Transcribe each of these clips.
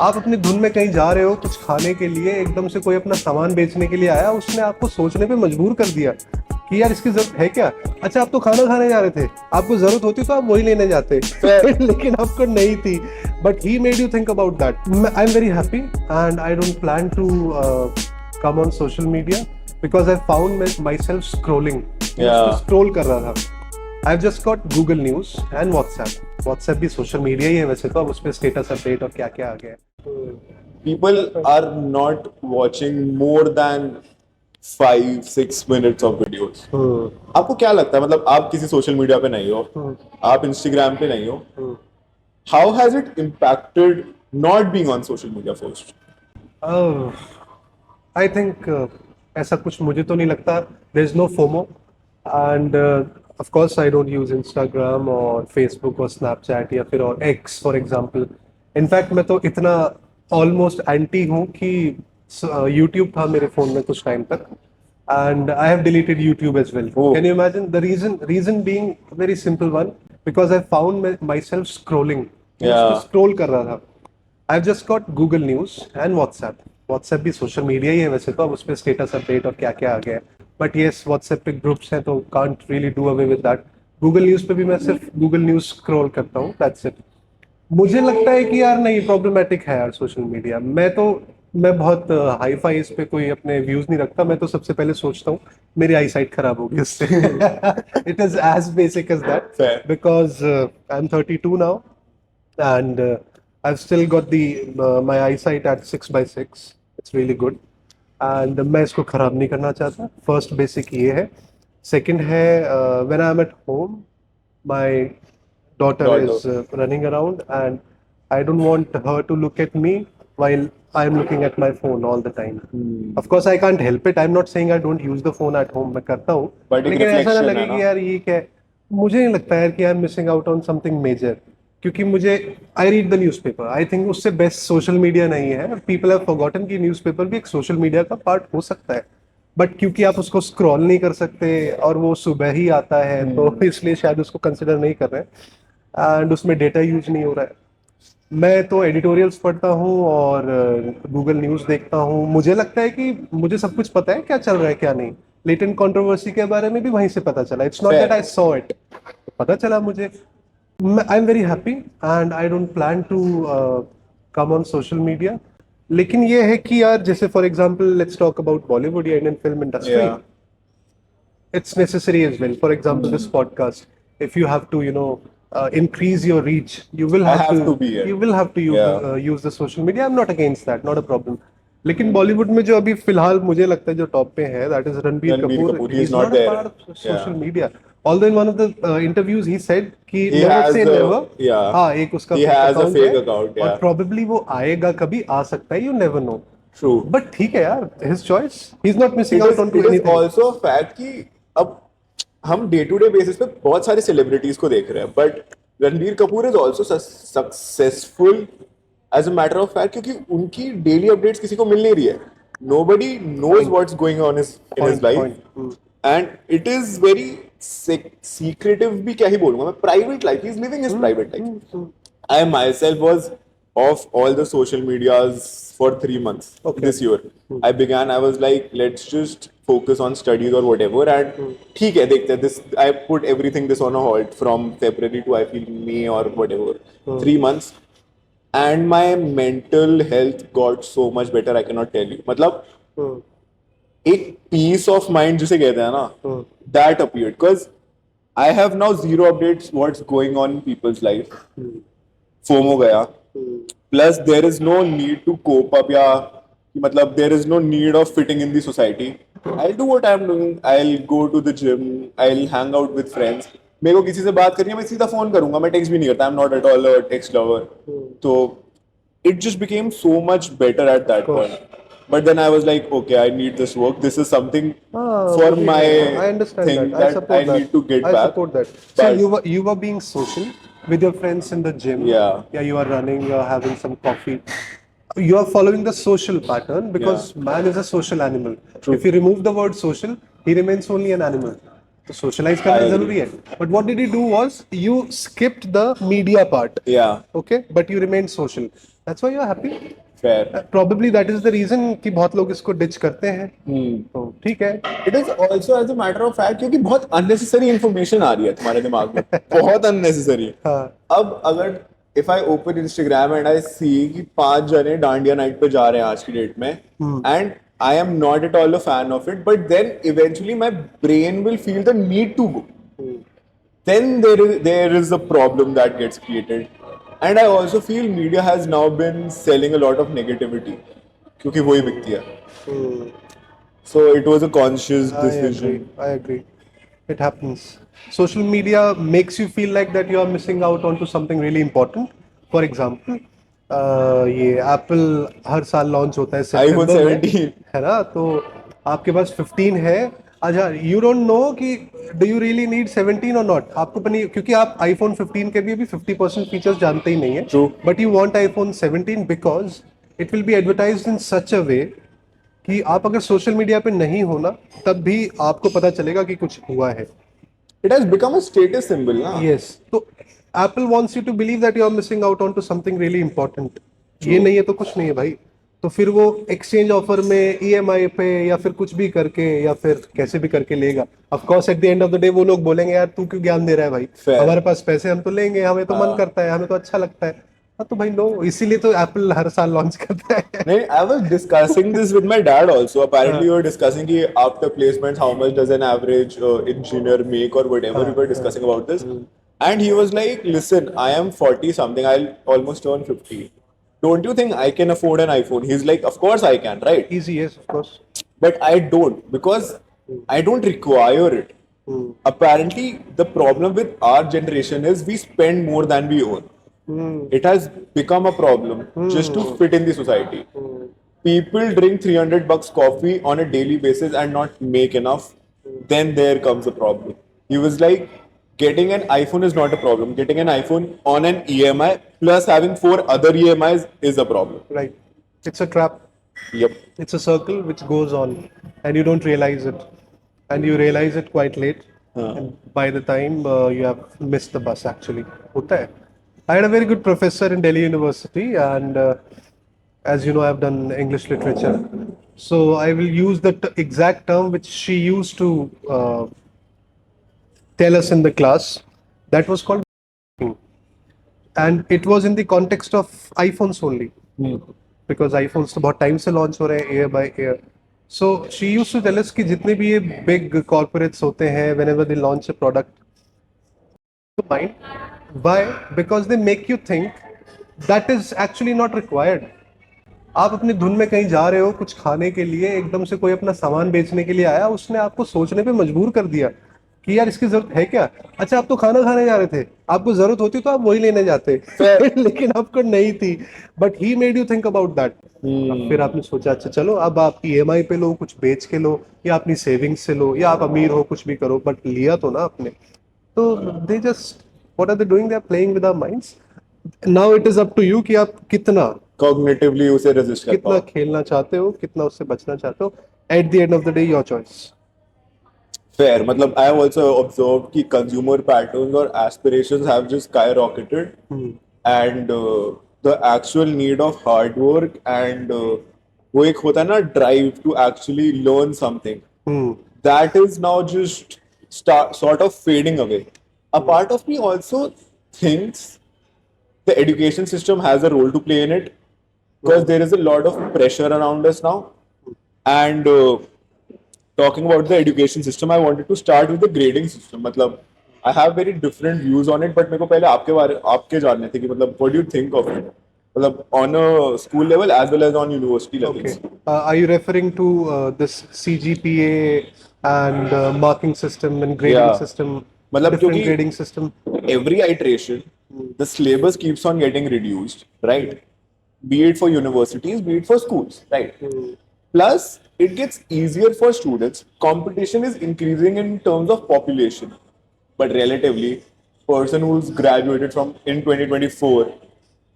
आप अपनी धुन में कहीं जा रहे हो कुछ खाने के लिए, एकदम से कोई अपना सामान बेचने के लिए आया, उसने आपको सोचने पे मजबूर कर दिया कि यार इसकी जरूरत है क्या। अच्छा, आप तो खाना खाने जा रहे थे, आपको जरूरत होती तो आप वही लेने जाते लेकिन आपको नहीं थी, but he made you think about that. I am very happy and I don't plan to come on social media because I found myself scrolling. Scroll कर रहा था। I've just got Google News and WhatsApp. WhatsApp भी social media ही है वैसे तो, अब उस पे स्टेटस अपडेट और क्या क्या आ गया है। People are not watching more than 5-6 minutes of videos. आपको क्या लगता है, मतलब आप किसी सोशल मीडिया पे नहीं हो, आप इंस्टाग्राम पे नहीं हो, how has it impacted not being on social media first? I think ऐसा कुछ मुझे तो नहीं लगता। There is no FOMO and of course I don't use Instagram और Facebook और Snapchat या फिर और X for example. In fact मैं तो इतना almost anti हूँ कि YouTube था मेरे फोन में कुछ टाइम तक and I have deleted YouTube as well. Oh. Can you imagine? The reason being a very simple one, because I found myself scrolling. Yeah. Scroll कर रहा था। I've just got Google News and WhatsApp. WhatsApp भी social media ही है वैसे तो, अब उस पे स्टेटस अपडेट और क्या क्या आ गया है। बट येस, WhatsApp पे ग्रुप्स हैं तो can't really do away with that. Google news पे भी मैं सिर्फ गूगल न्यूज़ स्क्रॉल करता हूँ, दैट्स इट। मुझे लगता है कि यार नहीं, प्रॉब्लमेटिक है यार सोशल मीडिया। मैं बहुत हाई फाई इस पे कोई अपने व्यूज नहीं रखता। मैं तो सबसे पहले सोचता हूँ मेरी आई साइट खराब होगी इससे। It is as basic as that because I am 32 now and I've still got the my eyesight at 6/6. It's really good and मैं इसको ख़राब नहीं करना चाहता। फर्स्ट बेसिक ये है। सेकंड है when I'm at home my daughter is running around and I don't want her to look at me while I'm looking at my phone all the time. Of course I can't help it. I'm not saying I don't use the phone at home. मैं करता हूँ, लेकिन ऐसा ना लगे कि यार ये क्या है। मुझे नहीं लगता यार कि I'm missing out on something major, क्योंकि मुझे I read the newspaper. I think उससे बेस्ट सोशल मीडिया नहीं है। पीपल हैव फॉरगॉटन कि न्यूज़पेपर भी एक सोशल मीडिया का पार्ट हो सकता है, बट क्योंकि आप उसको स्क्रॉल नहीं कर सकते और वो सुबह ही आता है तो इसलिए शायद उसको कंसिडर नहीं कर रहे एंड उसमें डेटा यूज नहीं हो रहा है। मैं तो एडिटोरियल्स पढ़ता हूँ और गूगल न्यूज़ देखता हूँ। मुझे लगता है कि मुझे सब कुछ पता है क्या चल रहा है क्या नहीं। लेटेंट कंट्रोवर्सी के बारे में भी वहीं से पता चला। It's not that I saw it, पता चला मुझे। I'm very happy and I don't plan to come on social media. लेकिन ये है कि यार जैसे for example let's talk about Bollywood या Indian film industry. Yeah. It's necessary as well. For example, this podcast, if you have to increase your reach, you will have to be here. You will have to use the social media. I'm not against that, not a problem. लेकिन बॉलीवुड में जो अभी फिलहाल मुझे लगता है जो top पे है, that is Ranbir Kapoor. He is not a there. part of social media. Although in one of the interviews he said कि He never has say a- never. yeah. हाँ, एक उसका He has a account fake है account, और yeah. probably वो आएगा, कभी आ सकता है, you never know. True. But ठीक है यार, his choice. He's not missing It out on is anything. also a fact कि अब हम डे टू डे बेसिस पे बहुत सारे सेलिब्रिटीज को देख रहे हैं, but Ranbir Kapoor is also successful as a matter of fact, क्योंकि उनकी डेली अपडेट्स किसी को मिल नहीं रही है। Nobody knows what's going on in his life. And it is very secretive भी क्या ही बोलूंगा मैं, private life. He's living his private life. I myself was off all the social medias for 3 months this year. I was like, let's just focus on studies or whatever, and ठीक है, देखते हैं this. I put everything this on a halt from February to I feel May or whatever. 3 months. And my mental health got so much better, I cannot tell you. मतलब एक peace of mind जिसे कहते हैं ना, that appeared because I have now zero updates what's going on in people's life. FOMO गया. Plus there is no need to cope up या मतलब there is no need of fitting in the society. I'll do what I'm doing. I'll go to the gym. I'll hang out with friends. मेरे को किसी से बात करनी है, मैं सीधा फोन करूंगा, मैं टेक्स्ट भी नहीं करता। I'm not at all a text lover. तो it just became so much better at that point. But then I was like, okay, I need this work. This is something for my I understand thing that. I support that. need to get I back. support that. So you were being social with your friends in the gym. Yeah. Yeah, you are running, you are having some coffee. You are following the social pattern because man is a social animal. True. If you remove the word social, he remains only an animal. तो socialise करना I agree. जरूरी है. But what did you do was you skipped the media part. Yeah, okay, but you remain social. That's why you are happy. fair. Probably that is the reason कि बहुत लोग इसको ditch करते हैं. तो ठीक है. It is also as a matter of fact क्योंकि बहुत unnecessary information आ रही है तुम्हारे दिमाग में, बहुत unnecessary. हाँ. अब अगर if I open Instagram and I see कि 5 जने डांडिया नाइट पे जा रहे हैं आज की डेट में, and I am not at all a fan of it, but then eventually my brain will feel the need to go. Then there is a problem that gets created, and I also feel media has now been selling a lot of negativity क्योंकि वही बिकती है. So it was a conscious decision. I agree. It happens. Social media makes you feel like that you are missing out onto something really important. For example, ये Apple हर साल launch होता है iPhone सितंबर में, 17 है ना. तो आपके पास 15 है. अच्छा, यू डोंट नो कि डू यू रियली नीड 17 और नॉट. आपको पता नहीं, क्योंकि आप iPhone 15 के भी अभी 50% फीचर्स जानते ही नहीं है. True. But you want iPhone 17 because it will be advertised in such a way कि आप अगर सोशल मीडिया पे नहीं हो ना, तब भी आपको पता चलेगा कि कुछ हुआ है. It has become a status symbol ना. यस. तो Apple wants you to believe that you are missing out onto something really important. ये नहीं है तो कुछ नहीं है भाई. तो फिर वो एक्सचेंज ऑफर में EMI पे या फिर कुछ भी करके या फिर कैसे भी करके लेगा. Of course at the end of the day वो लोग बोलेंगे यार तू क्यों ज्ञान दे रहा है भाई. Fair. हमारे पास पैसे, हम तो लेंगे, हमें तो मन करता है, हमें तो अच्छा लगता है. हाँ तो भाई लो, इसीलिए तो एप्पल हर साल लॉन्च करता है. नहीं, I was discussing this with my dad also. Apparently, we were discussing कि after placements, how much does an average engineer make or whatever. We were discussing about this, and he was like, "Listen, I am 40 something. I'll almost turn 50. Don't you think I can afford an iPhone?" He's like, "Of course I can, right? Easy, yes, of course. But I don't because I don't require it." Apparently, the problem with our generation is we spend more than we earn. It has become a problem just to fit in the society. People drink $300 coffee on a daily basis and not make enough. Then there comes a problem. He was like, getting an iPhone is not a problem. Getting an iPhone on an EMI plus having 4 other EMIs is a problem. Right. It's a trap. Yep. It's a circle which goes on and you don't realize it. And you realize it quite late. And by the time you have missed the bus actually. होता है. I had a very good professor in Delhi University, and as you know, I've done English literature. So I will use the exact term which she used to tell us in the class. That was called, and it was in the context of iPhones only. Because iPhones तो बहुत time से launch हो रहे हैं year by year. So she used to tell us कि जितने भी ये big corporates होते हैं, whenever they launch a product, to mind. Why? Because they make you think that is actually not required. आप अपनी धुन में कहीं जा रहे हो कुछ खाने के लिए, एकदम से कोई अपना सामान बेचने के लिए आया, उसने आपको सोचने पे मजबूर कर दिया कि यार इसकी जरूरत है क्या. अच्छा, आप तो खाना खाने जा रहे थे, आपको जरूरत होती तो आप वही लेने जाते. लेकिन आपको नहीं थी. But he made you think about that. फिर आपने सोचा अच्छा चलो अब आप EMI पे लो, कुछ बेच के लो, या अपनी सेविंग्स से लो, या आप अमीर हो कुछ भी करो, बट लिया तो ना आपने. तो they just what are they doing? They are playing with our minds. Now it is up to you कि आप कितना Cognitively उसे resist कर कितना पाओ. खेलना चाहते हो, कितना उससे बचना चाहते हो. At the end of the day, your choice. Fair. मतलब I have also observed कि consumer patterns or aspirations have just skyrocketed, and the actual need of hard work and वो एक होता है ना drive to actually learn something, that is now just sort of fading away. A part of me also thinks the education system has a role to play in it because there is a lot of pressure around us now. And talking about the education system, I wanted to start with the grading system. मतलब I have very different views on it, but मेरे को पहले आपके जानने थे कि मतलब what do you think of it? मतलब on a school level as well as on university levels. Okay. Are you referring to this CGPA and marking system and grading Yeah. system? मतलब Different क्योंकि grading system. every iteration, the syllabus keeps on getting reduced, right? Be it for universities, be it for schools, right? Plus, it gets easier for students. Competition is increasing in terms of population, but relatively, person who's graduated from in 2024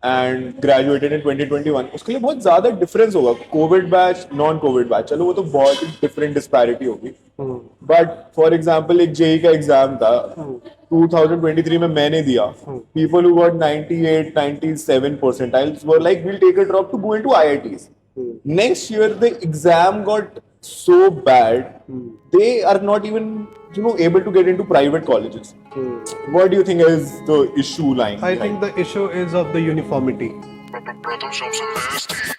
and graduated in 2021, उसके लिए बहुत ज़्यादा difference होगा. COVID batch, non-COVID batch, चलो वो तो बहुत different disparity होगी. बट फॉर एग्जाम्पल एक जेई का एग्जाम था 2023 में मैंने दिया. People who got 98, 97 percentiles were like, we'll take a drop to go into IITs. Next year, the exam got so bad, they are not even, able to get into private colleges. What do you think is the issue lying I behind? think the issue is of the uniformity. Pratham Shamsul Nasty.